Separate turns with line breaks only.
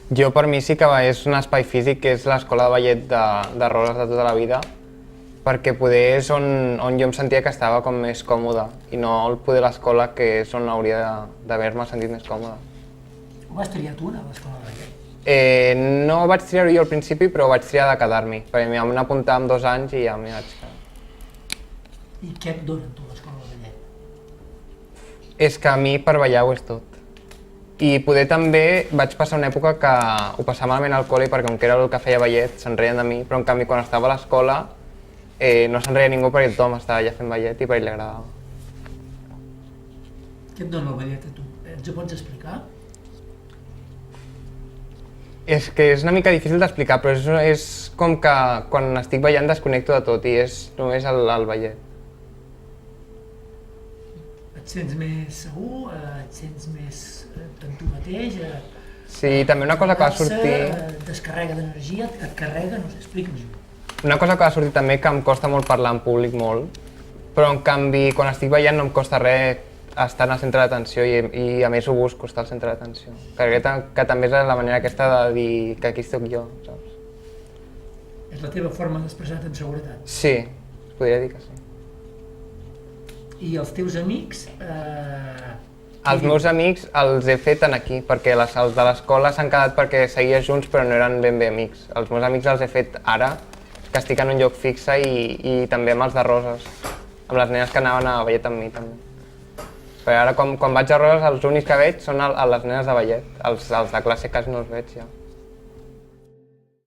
Jo per mi sí que és un espai físic que és l'escola de ballet de Roses de tota la vida, perquè poder és on jo em sentia que estava com més còmode i no el poder l'escola que és on hauria d'haver-me sentit més còmode.
Ho vas triar tu, anar a l'escola de ballet?
No vaig triar-ho jo al principi, però vaig triar de quedar-m'hi, perquè m'hi vam apuntar amb 2 anys i ja m'hi vaig quedar.
I què et dona tu l'escola de ballet?
És que a mi per ballar ho és tot. I poder també vaig passar una època que ho passava malament al col·le perquè com que era el que feia ballet se'n reien de mi, però en canvi quan estava a l'escola no se'n reia ningú perquè tothom estava allà fent ballet i per ell li agradava.
Què et dona el ballet a tu? Ens ho pots explicar?
És que és una mica difícil d'explicar, però és com que quan estic ballant desconnecto de tot i és només el ballet.
Et sents més segur? Et sents més en tu mateix?
Sí, també una cosa que va sortir...
Et descarrega d'energia? Et carrega? No sé, explica'ns-ho.
Una cosa que va sortir també que em costa molt parlar en públic molt, però en canvi quan estic ballant no em costa res estar en el centre d'atenció i a més ho busco, estar al centre d'atenció. Que també és la manera aquesta de dir que aquí estic jo, saps?
És la teva forma d'expressar-te en seguretat.
Sí, es podria dir que sí.
I els teus amics?
Els meus amics els he fet aquí, perquè els de l'escola s'han quedat perquè seguia junts però no eren ben bé amics. Els meus amics els he fet ara, que estic en un lloc fixe i també amb els de Roses, amb les nenes que anaven a ballet amb mi també. Però ara quan vaig a Roses els únics que veig són les nenes de ballet, els de classe quasi no els veig ja.